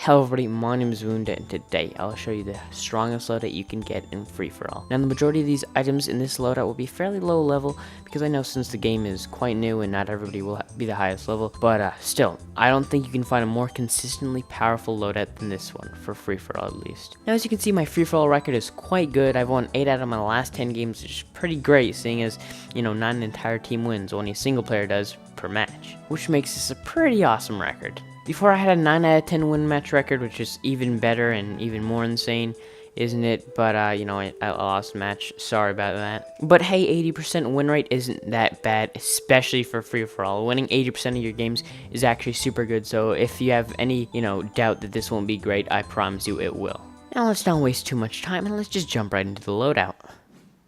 Hello everybody, my name is Wounda, and today I'll show you the strongest loadout you can get in free-for-all. Now the majority of these items in this loadout will be fairly low level, because I know since the game is quite new and not everybody will be the highest level, but still, I don't think you can find a more consistently powerful loadout than this one, for free-for-all at least. Now as you can see, my free-for-all record is quite good. I've won 8 out of my last 10 games, which is pretty great, seeing as, you know, not an entire team wins, only a single player does per match, which makes this a pretty awesome record. Before I had a 9 out of 10 win match record, which is even better and even more insane, isn't it? But, you know, I lost the match. Sorry about that. But hey, 80% win rate isn't that bad, especially for free-for-all. Winning 80% of your games is actually super good, so if you have any, you know, doubt that this won't be great, I promise you it will. Now let's not waste too much time, and let's just jump right into the loadout.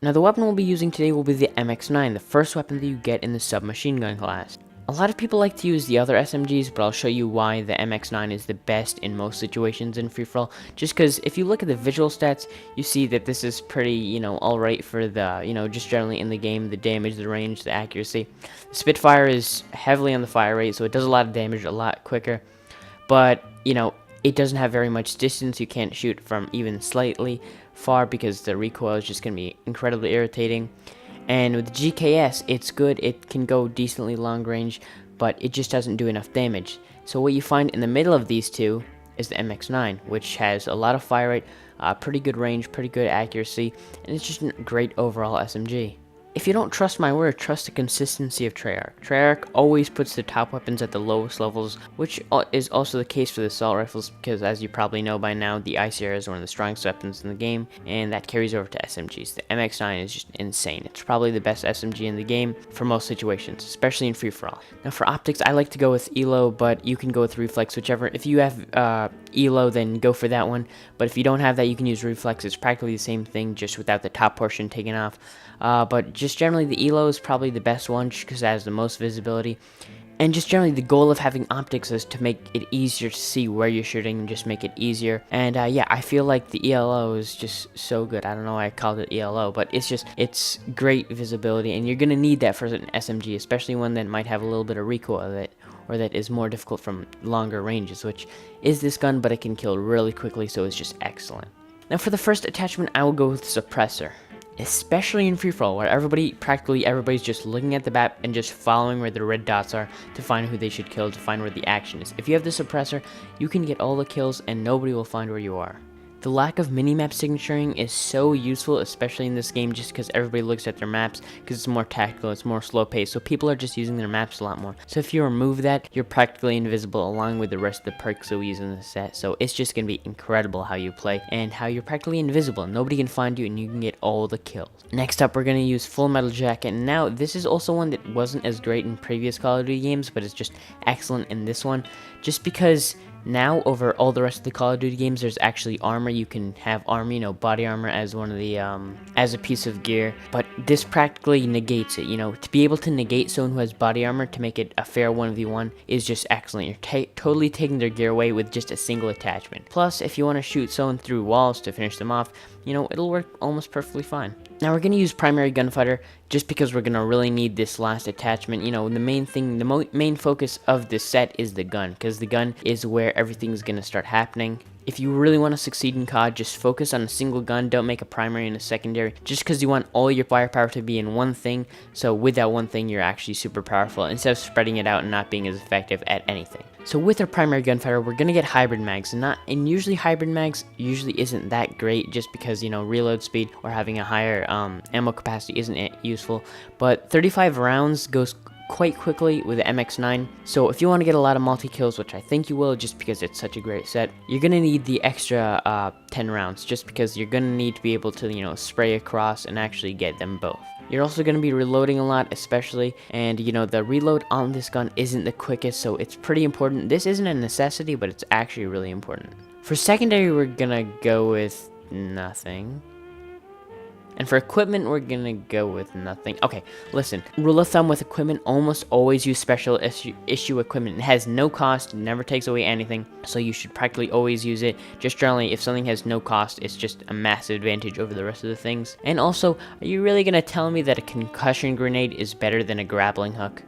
Now the weapon we'll be using today will be the MX9, the first weapon that you get in the submachine gun class. A lot of people like to use the other SMGs, but I'll show you why the MX9 is the best in most situations in free-for-all. Just because if you look at the visual stats, you see that this is pretty, you know, alright for the, you know, just generally in the game, the damage, the range, the accuracy. The Spitfire is heavily on the fire rate, so it does a lot of damage a lot quicker. But, you know, it doesn't have very much distance. You can't shoot from even slightly far because the recoil is just going to be incredibly irritating. And with the GKS, it's good, it can go decently long range, but it just doesn't do enough damage. So what you find in the middle of these two is the MX9, which has a lot of fire rate, pretty good range, pretty good accuracy, and it's just a great overall SMG. If you don't trust my word, trust the consistency of Treyarch. Treyarch always puts the top weapons at the lowest levels, which is also the case for the assault rifles, because as you probably know by now, the ICR is one of the strongest weapons in the game, and that carries over to SMGs. The MX9 is just insane. It's probably the best SMG in the game for most situations, especially in free-for-all. Now for optics, I like to go with ELO, but you can go with Reflex, whichever. If you have ELO, then go for that one, but if you don't have that, you can use Reflex. It's practically the same thing, just without the top portion taken off. But just generally, the ELO is probably the best one just because it has the most visibility. And just generally, the goal of having optics is to make it easier to see where you're shooting and just make it easier. And yeah, I feel like the ELO is just so good. I don't know why I called it ELO, but it's great visibility, and you're going to need that for an SMG, especially one that might have a little bit of recoil that, or that is more difficult from longer ranges, which is this gun, but it can kill really quickly, so it's just excellent. Now for the first attachment, I will go with Suppressor. Especially in free-for-all, where practically everybody's just looking at the map and just following where the red dots are to find who they should kill, to find where the action is. If you have the suppressor, you can get all the kills and nobody will find where you are. The lack of minimap signaturing is so useful, especially in this game, just because everybody looks at their maps, because it's more tactical, it's more slow-paced, so people are just using their maps a lot more. So if you remove that, you're practically invisible along with the rest of the perks that we use in the set, so it's just going to be incredible how you play, and how you're practically invisible. Nobody can find you, and you can get all the kills. Next up, we're going to use Full Metal Jacket. Now, this is also one that wasn't as great in previous Call of Duty games, but it's just excellent in this one, just because now, over all the rest of the Call of Duty games, there's actually armor. You can have armor, you know, body armor as one of the, as a piece of gear. But this practically negates it, you know. To be able to negate someone who has body armor to make it a fair 1v1 is just excellent. You're totally taking their gear away with just a single attachment. Plus, if you want to shoot someone through walls to finish them off, you know, it'll work almost perfectly fine. Now we're going to use Primary Gunfighter just because we're going to really need this last attachment. You know, the main thing, the main focus of this set is the gun, because the gun is where everything's going to start happening. If you really want to succeed in COD, just focus on a single gun. Don't make a primary and a secondary, just because you want all your firepower to be in one thing. So with that one thing, you're actually super powerful instead of spreading it out and not being as effective at anything. So with our primary gunfighter, we're gonna get hybrid mags, and usually hybrid mags usually isn't that great, just because, you know, reload speed or having a higher ammo capacity isn't useful. But 35 rounds goes quite quickly with the MX9, so if you want to get a lot of multi-kills, which I think you will just because it's such a great set, you're going to need the extra 10 rounds, just because you're going to need to be able to, you know, spray across and actually get them both. You're also going to be reloading a lot, especially, and, you know, the reload on this gun isn't the quickest, so it's pretty important. This isn't a necessity, but it's actually really important. For secondary, we're going to go with nothing. And for equipment, we're gonna go with nothing. Okay, listen. Rule of thumb with equipment, almost always use special issue equipment. It has no cost, never takes away anything, so you should practically always use it. Just generally, if something has no cost, it's just a massive advantage over the rest of the things. And also, are you really gonna tell me that a concussion grenade is better than a grappling hook?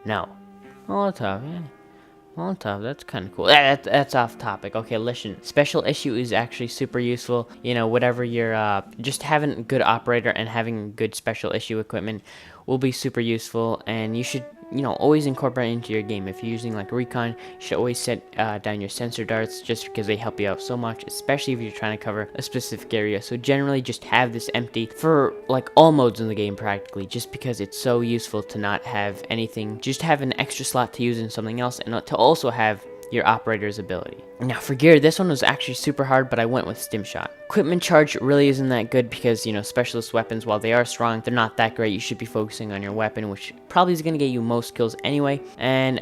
No. Molotov, yeah. Molotov, that's kind of cool. That's off topic. Okay, listen. Special issue is actually super useful. You know, whatever you're, just having a good operator and having good special issue equipment will be super useful, and you should, you know, always incorporate it into your game. If you're using like recon, you should always set down your sensor darts, just because they help you out so much, especially if you're trying to cover a specific area. So generally just have this empty for like all modes in the game practically, just because it's so useful to not have anything, just have an extra slot to use in something else, and to also have your operator's ability. Now for gear, this one was actually super hard, but I went with stim shot. Equipment charge really isn't that good because, you know, specialist weapons, while they are strong, they're not that great. You should be focusing on your weapon, which probably is going to get you most kills anyway. And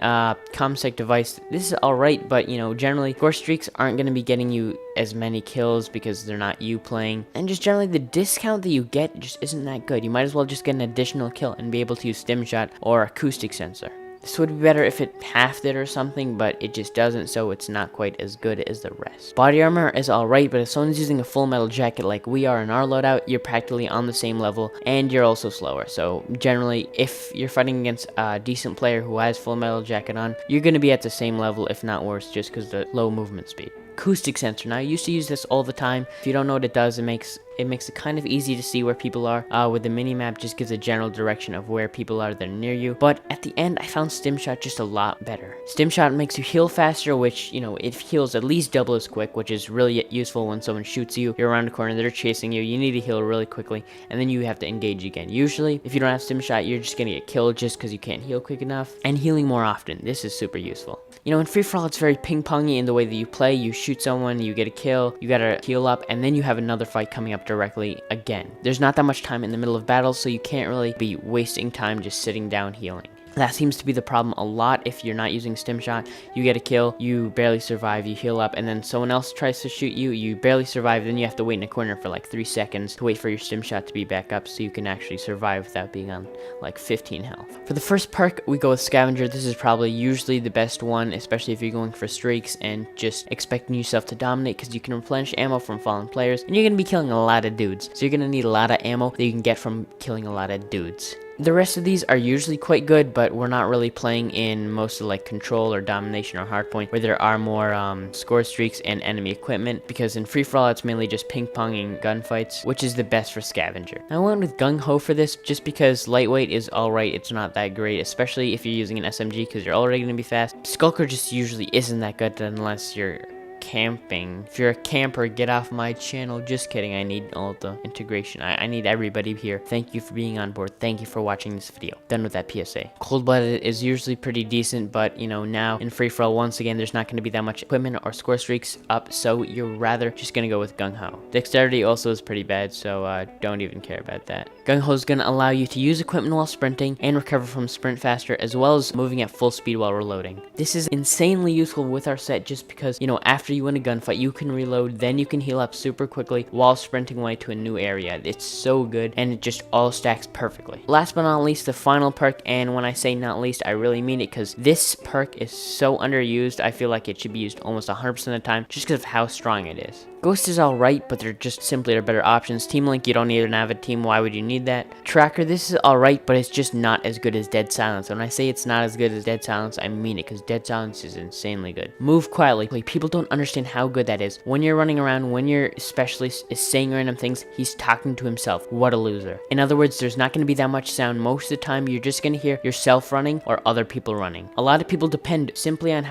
comsec device, this is alright, but, you know, generally score streaks aren't going to be getting you as many kills because they're not you playing. And just generally the discount that you get just isn't that good. You might as well just get an additional kill and be able to use stim shot or acoustic sensor. This would be better if it halved it or something, but it just doesn't, so it's not quite as good as the rest. Body armor is alright, but if someone's using a full metal jacket like we are in our loadout, you're practically on the same level, and you're also slower. So generally, if you're fighting against a decent player who has full metal jacket on, you're going to be at the same level, if not worse, just because of the low movement speed. Acoustic sensor. Now, I used to use this all the time. If you don't know what it does, it makes it kind of easy to see where people are. With the mini-map, just gives a general direction of where people are that are near you. But at the end, I found stim shot just a lot better. Stim shot makes you heal faster, which, you know, it heals at least double as quick, which is really useful when someone shoots you. You're around a corner, they're chasing you, you need to heal really quickly, and then you have to engage again. Usually, if you don't have stim shot, you're just gonna get killed just because you can't heal quick enough. And healing more often. This is super useful. You know, in free-for-all, it's very ping-pongy in the way that you play. You shoot someone, you get a kill, you gotta heal up, and then you have another fight coming up directly again. There's not that much time in the middle of battles, so you can't really be wasting time just sitting down healing. That seems to be the problem a lot if you're not using stim shot. You get a kill, you barely survive, you heal up, and then someone else tries to shoot you, you barely survive, then you have to wait in a corner for like 3 seconds to wait for your stim shot to be back up so you can actually survive without being on like 15 health. For the first perk, we go with Scavenger. This is probably usually the best one, especially if you're going for streaks and just expecting yourself to dominate, because you can replenish ammo from fallen players, and you're going to be killing a lot of dudes. So you're going to need a lot of ammo that you can get from killing a lot of dudes. The rest of these are usually quite good, but we're not really playing in most of like Control or Domination or Hardpoint, where there are more score streaks and enemy equipment, because in free-for-all it's mainly just ping-ponging gunfights, which is the best for Scavenger. I went with Gung Ho for this just because lightweight is alright, it's not that great, especially if you're using an SMG because you're already going to be fast. Skulker just usually isn't that good unless you're camping. If you're a camper, get off my channel. Just kidding, I need all the integration. I need everybody here. Thank you for being on board. Thank you for watching this video. Done with that PSA. Cold-blooded is usually pretty decent, but you know, now in free-for-all, once again, there's not going to be that much equipment or score streaks up, so you're rather just going to go with Gung Ho. Dexterity also is pretty bad, so don't even care about that. Gung Ho is going to allow you to use equipment while sprinting and recover from sprint faster, as well as moving at full speed while reloading. This is insanely useful with our set just because, you know, after you win a gunfight, you can reload, then you can heal up super quickly while sprinting away to a new area. It's so good, and it just all stacks perfectly. Last but not least, the final perk, and when I say not least, I really mean it, because this perk is so underused. I feel like it should be used almost 100% of the time just because of how strong it is. Ghost is alright, but they're just simply are better options. Team Link, you don't need an avid team, why would you need that? Tracker, this is alright, but it's just not as good as Dead Silence. When I say it's not as good as Dead Silence, I mean it, because Dead Silence is insanely good. Move quietly. Like, people don't understand how good that is. When you're running around, when your specialist is saying random things, he's talking to himself. What a loser. In other words, there's not going to be that much sound. Most of the time, you're just going to hear yourself running or other people running. A lot of people depend simply on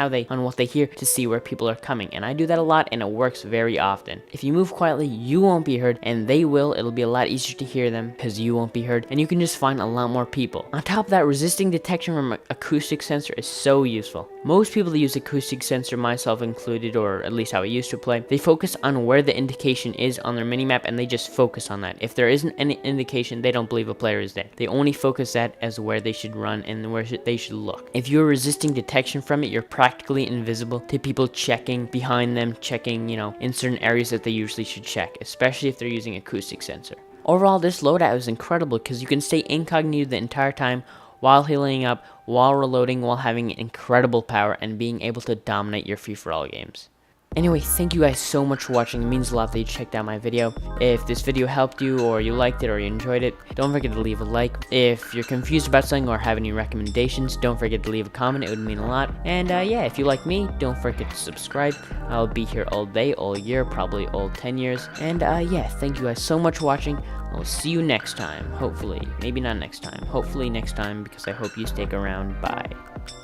what they hear to see where people are coming, and I do that a lot, and it works very often. If you move quietly, you won't be heard, and they will. It'll be a lot easier to hear them because you won't be heard, and you can just find a lot more people. On top of that, resisting detection from acoustic sensor is so useful. Most people that use acoustic sensor, myself included, or at least how I used to play, they focus on where the indication is on their minimap, and they just focus on that. If there isn't any indication, they don't believe a player is there. They only focus that as where they should run and where they should look. If you're resisting detection from it, you're practically invisible to people checking behind them, checking, you know, in certain areas that they usually should check, especially if they're using acoustic sensor. Overall, this loadout is incredible because you can stay incognito the entire time while healing up, while reloading, while having incredible power and being able to dominate your free-for-all games. Anyway, thank you guys so much for watching. It means a lot that you checked out my video. If this video helped you, or you liked it, or you enjoyed it, don't forget to leave a like. If you're confused about something or have any recommendations, don't forget to leave a comment. It would mean a lot. And yeah, if you like me, don't forget to subscribe. I'll be here all day, all year, probably all 10 years. And yeah, thank you guys so much for watching. I'll see you next time, hopefully. Maybe not next time. Hopefully next time, because I hope you stick around. Bye.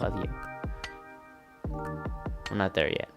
Love you. I'm not there yet.